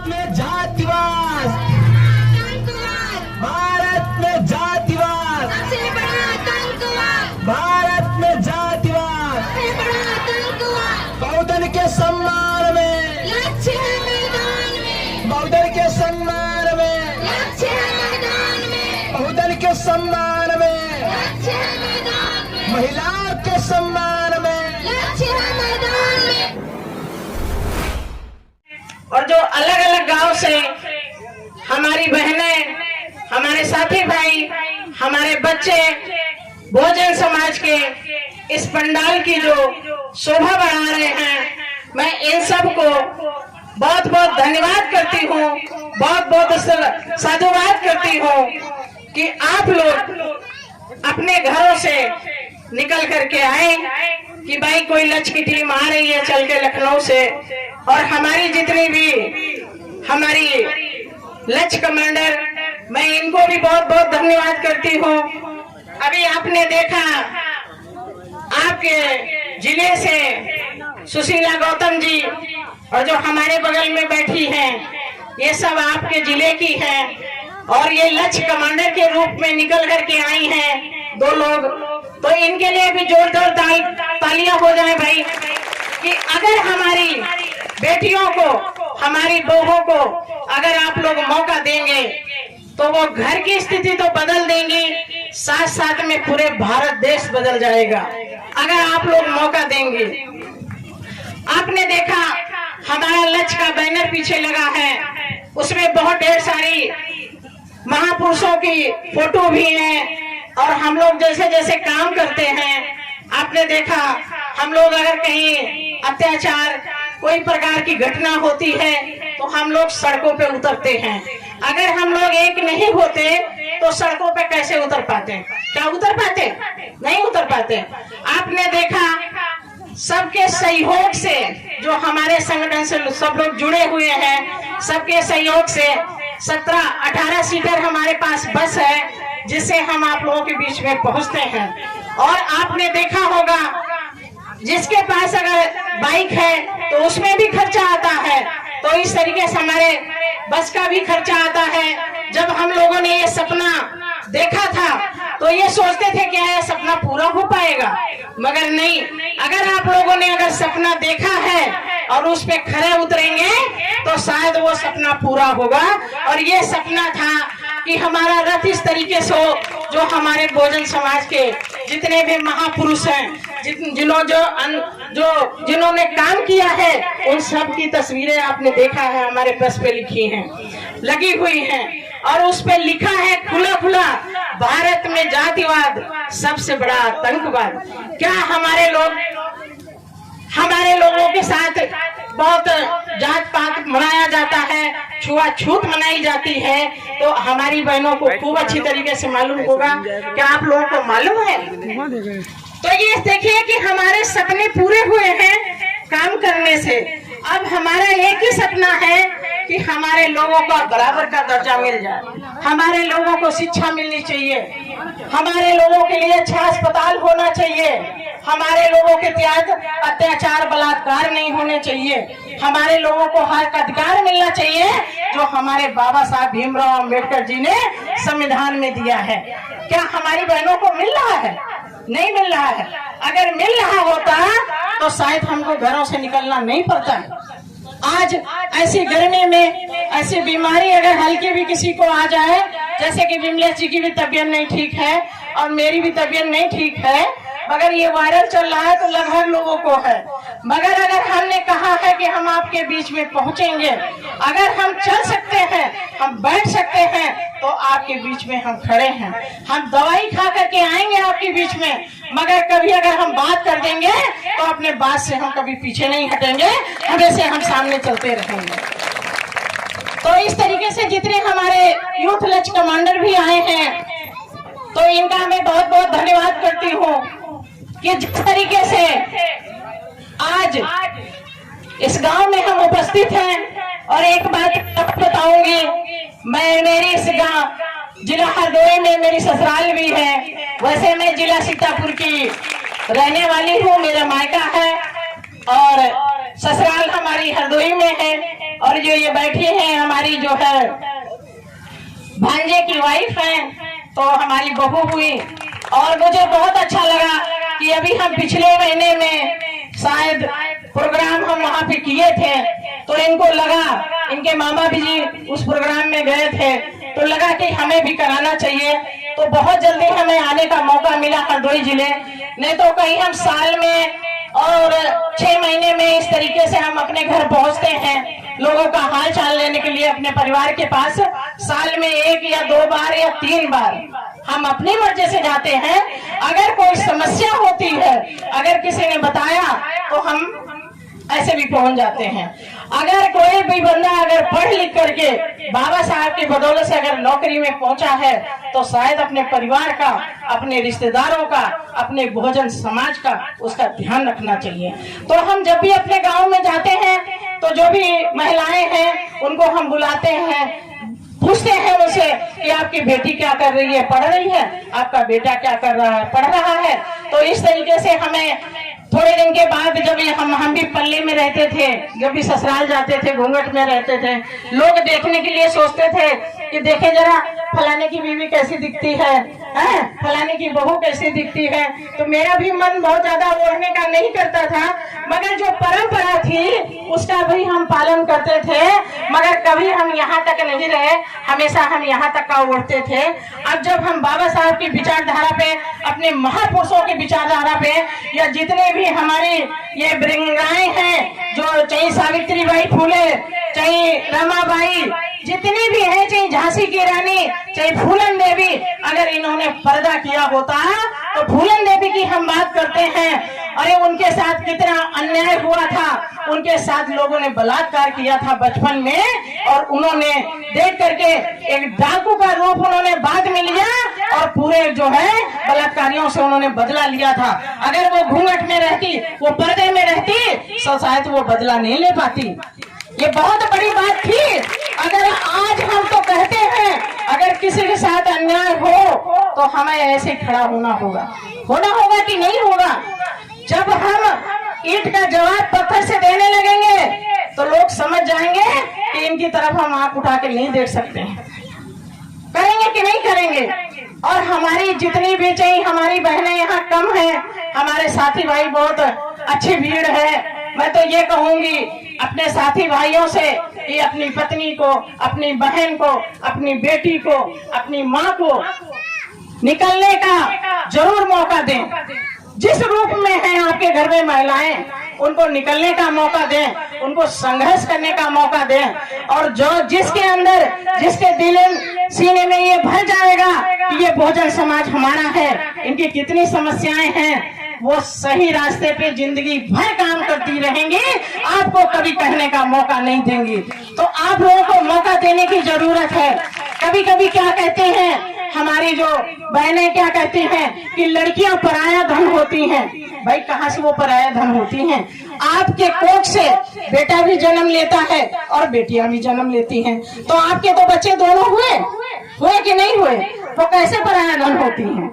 भारत में जातिवाद, भारत में जातिवाद, सबसे बड़ा आतंकवाद, भारत में जातिवाद, सबसे बड़ा आतंकवाद, बहुजन के सम्मान में, लक्ष्य है मैदान में, बहुजन के सम्मान में, लक्ष्य है मैदान में, बहुजन के सम्मान में, लक्ष्य है मैदान में, महिलाओं के सम्मान में। लक्ष्य है मैदान में। और जो अलग अलग गांव से हमारी बहनें, हमारे साथी भाई, हमारे बच्चे बहुजन समाज के इस पंडाल की जो शोभा बढ़ा रहे हैं, मैं इन सब को बहुत बहुत धन्यवाद करती हूँ, बहुत बहुत साधुवाद करती हूँ कि आप लोग अपने घरों से निकल करके आए कि भाई कोई लक्ष्य की टीम आ रही है चल के लखनऊ से, और हमारी जितनी भी हमारी लक्ष्य कमांडर, मैं इनको भी बहुत बहुत धन्यवाद करती हूँ। अभी आपने देखा आपके जिले से सुशीला गौतम जी और जो हमारे बगल में बैठी हैं, ये सब आपके जिले की हैं और ये लक्ष्य कमांडर के रूप में निकल करके आई हैं दो लोग, तो इनके लिए भी जोरदार तालियां हो जाए भाई, कि अगर हमारी बेटियों को, हमारी बहुओं को अगर आप लोग मौका देंगे तो वो घर की स्थिति तो बदल देंगी, साथ साथ में पूरे भारत देश बदल जाएगा अगर आप लोग मौका देंगे। आपने देखा हमारा लक्ष्य का बैनर पीछे लगा है, उसमें बहुत ढेर सारी महापुरुषों की फोटो भी है, और हम लोग जैसे जैसे काम करते हैं, आपने देखा हम लोग अगर कहीं अत्याचार, कोई प्रकार की घटना होती है तो हम लोग सड़कों पे उतरते हैं। अगर हम लोग एक नहीं होते तो सड़कों पे कैसे उतर पाते? क्या उतर पाते? नहीं उतर पाते। आपने देखा सबके सहयोग से, जो हमारे संगठन से सब लोग जुड़े हुए हैं, सबके सहयोग से 17-18 सीटर हमारे पास बस है जिससे हम आप लोगों के बीच में पहुंचते हैं। और आपने देखा होगा जिसके पास अगर बाइक है तो उसमें भी खर्चा आता है, तो इस तरीके से हमारे बस का भी खर्चा आता है। जब हम लोगों ने ये सपना देखा था तो ये सोचते थे क्या यह सपना पूरा हो पाएगा, मगर नहीं। अगर आप लोगों ने अगर सपना देखा है और उस पे खरे उतरेंगे तो शायद वो सपना पूरा होगा। और ये सपना था कि हमारा रथ इस तरीके से हो, जो हमारे बहुजन समाज के जितने भी महापुरुष हैं, जिन्होंने काम किया है, उन सब की तस्वीरें आपने देखा है हमारे बस पे लिखी हैं, लगी हुई हैं, और उस पे लिखा है खुला खुला, भारत में जातिवाद सबसे बड़ा आतंकवाद। क्या हमारे लोगों के साथ बहुत जात पात मनाया जाता है, छुआछूत मनाई जाती है, तो हमारी बहनों को खूब अच्छी तरीके से मालूम होगा। क्या आप लोगों को मालूम है? तो ये देखिए कि हमारे सपने पूरे हुए हैं काम करने से। अब हमारा एक ही सपना है कि हमारे लोगों को बराबर का दर्जा मिल जाए, हमारे लोगों को शिक्षा मिलनी चाहिए, हमारे लोगों के लिए अच्छा अस्पताल होना चाहिए, हमारे लोगों के अत्याचार बलात्कार नहीं होने चाहिए, हमारे लोगों को हक अधिकार मिलना चाहिए जो हमारे बाबा साहब भीमराव अम्बेडकर जी ने संविधान में दिया है। क्या हमारी बहनों को मिल रहा है? नहीं मिल रहा है। अगर मिल रहा होता तो शायद हमको घरों से निकलना नहीं पड़ता है। आज ऐसी गर्मी में ऐसी बीमारी अगर हल्की भी किसी को आ जाए, जैसे कि विमलेश जी की भी तबीयत नहीं ठीक है और मेरी भी तबीयत नहीं ठीक है, मगर ये वायरल चल रहा है तो लगभग लोगों को है, मगर अगर हमने कहा है कि हम आपके बीच में पहुंचेंगे, अगर हम चल सकते हैं, हम बैठ सकते हैं, तो आपके बीच में हम खड़े हैं। हम दवाई खा करके आएंगे आपके बीच में, मगर कभी अगर हम बात कर देंगे तो अपने बात से हम कभी पीछे नहीं हटेंगे, हमेशा हम सामने चलते रहेंगे। तो इस तरीके से जितने हमारे यूथ लक्ष्य कमांडर भी आए हैं, तो इनका मैं बहुत बहुत धन्यवाद करती हूँ कि जिस तरीके से आज इस गांव में हम उपस्थित हैं। और एक बात बताऊंगी, मेरी इस गांव जिला हरदोई में मेरी ससुराल भी है, वैसे मैं जिला सीतापुर की रहने वाली हूँ, मेरा मायका है और ससुराल हमारी हरदोई में है। और जो ये बैठी है हमारी जो है भांजे की वाइफ है, तो हमारी बहू हुई। और मुझे बहुत अच्छा लगा कि अभी हम पिछले महीने में शायद प्रोग्राम हम वहाँ पे किए थे, तो इनको लगा, इनके मामा भी जी उस प्रोग्राम में गए थे, तो लगा कि हमें भी कराना चाहिए। तो बहुत जल्दी हमें आने का मौका मिला हरदोई जिले, नहीं तो कहीं हम साल में और 6 महीने में इस तरीके से हम अपने घर पहुंचते हैं लोगों का हाल चाल लेने के लिए अपने परिवार के पास। साल में 1 या 2 बार या 3 बार हम अपनी मर्जी से जाते हैं। अगर कोई समस्या होती है, अगर किसी ने बताया तो हम ऐसे भी पहुंच जाते हैं। अगर कोई भी बंदा अगर पढ़ लिख करके बाबा साहब की बदौलत से अगर नौकरी में पहुंचा है, तो शायद अपने परिवार का, अपने रिश्तेदारों का, अपने बहुजन समाज का उसका ध्यान रखना चाहिए। तो हम जब भी अपने गांव में जाते हैं, तो जो भी महिलाएं हैं उनको हम बुलाते हैं, पूछते हैं उनसे कि आपकी बेटी क्या कर रही है, पढ़ रही है, आपका बेटा क्या कर रहा है, पढ़ रहा है। तो इस तरीके से हमें थोड़े दिन के बाद, जब हम भी पल्ले में रहते थे, जब भी ससुराल जाते थे, घूंघट में रहते थे, लोग देखने के लिए सोचते थे कि देखे जरा फलाने की बीवी कैसी दिखती है, फलाने की बहू कैसी दिखती है। तो मेरा भी मन बहुत ज्यादा ओढ़ने का नहीं करता था, मगर जो परंपरा थी उसका भी हम पालन करते थे। मगर कभी हम यहाँ तक नहीं रहे, हमेशा हम यहाँ तक का ओढ़ते थे। अब जब हम बाबा साहब की विचारधारा पे, अपने महापुरुषों की विचारधारा पे, या जितने भी हमारी ये ब्रिंगाएं हैं, जो चाहे सावित्री बाई फूले, चाहे रमाबाई, जितनी भी है, चाहे झांसी की रानी, चाहे फूलन देवी, अगर इन्होंने पर्दा किया होता तो फूलन देवी की हम बात करते हैं, अरे उनके साथ कितना अन्याय हुआ था, उनके साथ लोगों ने बलात्कार किया था बचपन में, और उन्होंने देख करके एक डाकू का रूप उन्होंने बाद में लिया, और पूरे जो है बलात्कारियों से उन्होंने बदला लिया था। अगर वो घूंघट में रहती, वो पर्दे में रहती, तो शायद वो बदला नहीं ले पाती। ये बहुत बड़ी बात थी। अगर आज हम तो कहते हैं, अगर किसी के साथ अन्याय हो तो हमें ऐसे खड़ा होना होगा कि नहीं होगा। जब हम ईंट का जवाब पत्थर से देने लगेंगे तो लोग समझ जाएंगे कि इनकी तरफ हम आंख उठा के नहीं देख सकते हैं। करेंगे कि नहीं करेंगे? और हमारी जितनी भी चाहिए, हमारी बहनें यहाँ कम है, हमारे साथी भाई बहुत अच्छी भीड़ है। मैं तो ये कहूंगी अपने साथी भाइयों से कि अपनी पत्नी को, अपनी बहन को, अपनी बेटी को, अपनी माँ को निकलने का जरूर मौका दें। जिस रूप में है आपके घर में महिलाएं, उनको निकलने का मौका दें, उनको संघर्ष करने का मौका दें। और जो जिसके अंदर, जिसके दिल सीने में ये भर जाएगा कि ये बहुजन समाज हमारा है, इनकी कितनी समस्याएं हैं, वो सही रास्ते पे जिंदगी भर काम करती रहेंगी, आपको कभी कहने का मौका नहीं देंगी। तो आप लोगों को मौका देने की जरूरत है। कभी कभी क्या कहते हैं हमारी जो बहनें, क्या कहती हैं कि लड़कियां पराया धन होती हैं। भाई कहाँ से वो पराया धन होती हैं? आपके कोख से बेटा भी जन्म लेता है और बेटियां भी जन्म लेती हैं, तो आपके तो बच्चे दोनों हुए कि नहीं हुए? वो कैसे पराया धन होती हैं?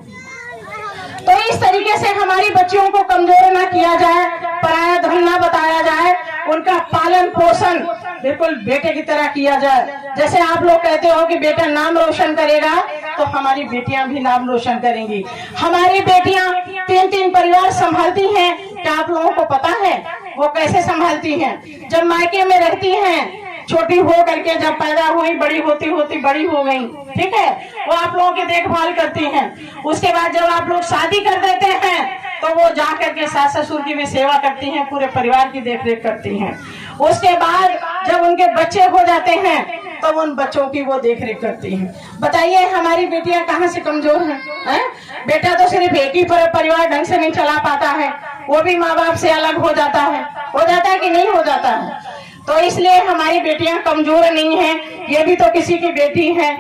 तो इस तरीके से हमारी बच्चियों को कमजोर ना किया जाए, पराया धन ना बताया जाए, उनका पालन पोषण बिल्कुल बेटे की तरह किया जाए। जैसे आप लोग कहते हो कि बेटा नाम रोशन करेगा, तो हमारी बेटियां भी नाम रोशन करेंगी। हमारी बेटियां 3-3 परिवार संभालती हैं। क्या आप लोगों को पता है वो कैसे संभालती हैं? जब मायके में रहती हैं, छोटी हो करके जब पैदा हुई, बड़ी होती होती बड़ी हो गई, ठीक है, वो आप लोगों की देखभाल करती हैं। उसके बाद जब आप लोग शादी कर देते हैं, तो वो जा करके सास ससुर की भी सेवा करती हैं, पूरे परिवार की देखरेख करती हैं। उसके बाद जब उनके बच्चे हो जाते हैं, तो उन बच्चों की वो देखरेख करती हैं। बताइए हमारी बेटियां कहाँ से कमजोर हैं? बेटा तो सिर्फ एक ही परिवार ढंग से नहीं चला पाता है, वो भी माँ बाप से अलग हो जाता है कि नहीं हो जाता है? तो इसलिए हमारी बेटियां कमजोर नहीं हैं। ये भी तो किसी की बेटी है,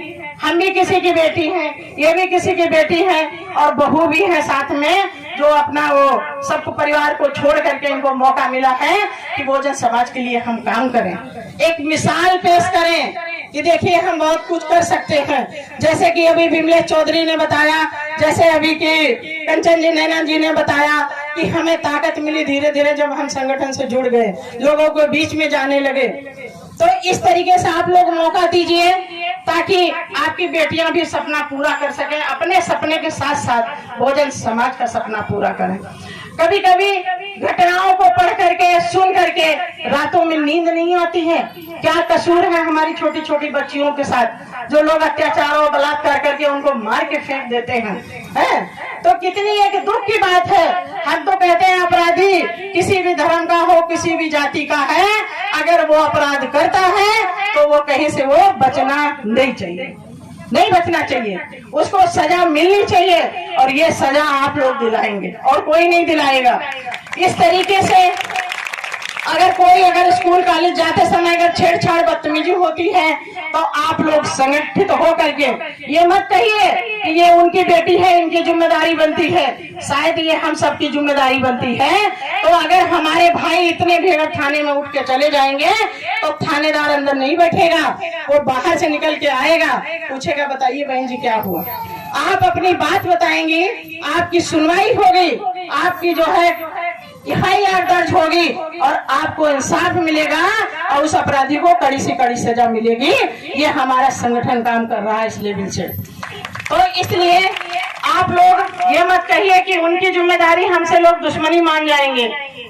हम भी किसी की बेटी हैं, ये भी किसी की बेटी है, और बहू भी है साथ में, जो अपना वो सब परिवार को छोड़ करके इनको मौका मिला है कि बहुजन समाज के लिए हम काम करें, एक मिसाल पेश करें कि देखिए हम बहुत कुछ कर सकते हैं। जैसे कि अभी विमलेश चौधरी ने बताया, जैसे अभी की कंचन जी, नैना जी ने बताया कि हमें ताकत मिली धीरे धीरे जब हम संगठन से जुड़ गए, लोगों को बीच में जाने लगे। तो इस तरीके से आप लोग मौका दीजिए ताकि आपकी बेटियां भी सपना पूरा कर सकें, अपने सपने के साथ साथ बहुजन समाज का सपना पूरा करें। कभी कभी घटनाओं को पढ़ करके सुन करके रातों में नींद नहीं आती है। क्या कसूर है हमारी छोटी छोटी बच्चियों के साथ, जो लोग अत्याचार और बलात्कार करके उनको मार के फेंक देते हैं। तो कितनी एक दुख की बात है। हम तो कहते हैं अपराधी किसी भी धर्म का हो, किसी भी जाति का है, अगर वो अपराध करता है तो वो कहीं से वो बचना नहीं चाहिए, नहीं बचना चाहिए, उसको सजा मिलनी चाहिए। और ये सजा आप लोग दिलाएंगे और कोई नहीं दिलाएगा। इस तरीके से अगर स्कूल कॉलेज जाते समय अगर छेड़छाड़ बदतमीजी होती है तो आप लोग संगठित हो करके ये मत कहिए कि ये उनकी बेटी है, इनकी जिम्मेदारी बनती है। शायद ये हम सबकी जिम्मेदारी बनती है। तो अगर हमारे भाई इतने भी अगर थाने में उठ के चले जाएंगे तो थानेदार अंदर नहीं बैठेगा, वो बाहर से निकल के आएगा, पूछेगा बताइए बहन जी क्या हुआ। आप अपनी बात बताएंगी, आपकी सुनवाई होगी, आपकी जो है FIR दर्ज होगी और आपको इंसाफ मिलेगा और उस अपराधी को कड़ी से कड़ी सजा मिलेगी। ये हमारा संगठन काम कर रहा है इस लेवल से। तो इसलिए आप लोग ये मत कहिए कि उनकी जिम्मेदारी हमसे लोग दुश्मनी मान जाएंगे।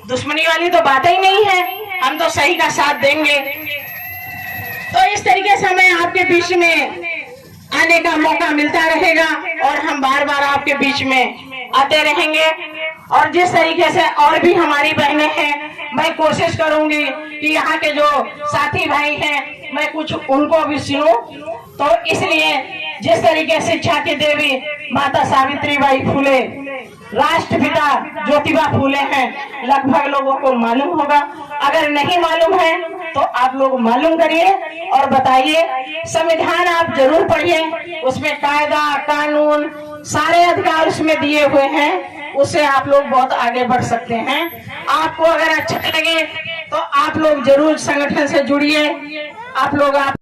दुश्मनी वाली तो बात ही नहीं है, हम तो सही का साथ देंगे। तो इस तरीके से हमें आपके बीच में आने का मौका मिलता रहेगा और हम बार बार आपके बीच में आते रहेंगे। और जिस तरीके से और भी हमारी बहनें हैं, मैं कोशिश करूंगी कि यहाँ के जो साथी भाई हैं मैं कुछ उनको भी सुनूं। तो इसलिए जिस तरीके से शिक्षा की देवी माता सावित्रीबाई फुले, राष्ट्रपिता ज्योतिबा फुले हैं, लगभग लोगों को मालूम होगा। अगर नहीं मालूम है तो आप लोग मालूम करिए और बताइए। संविधान आप जरूर पढ़िए, उसमें कायदा कानून सारे अधिकार उसमें दिए हुए हैं, उससे आप लोग बहुत आगे बढ़ सकते हैं। आपको अगर अच्छा लगे तो आप लोग जरूर संगठन से जुड़िए। आप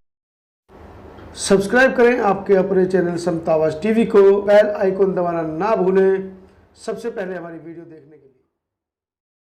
सब्सक्राइब करें आपके अपने चैनल समता आवाज टीवी को, बेल आइकन दबाना ना भूलें सबसे पहले हमारी वीडियो देखने के लिए।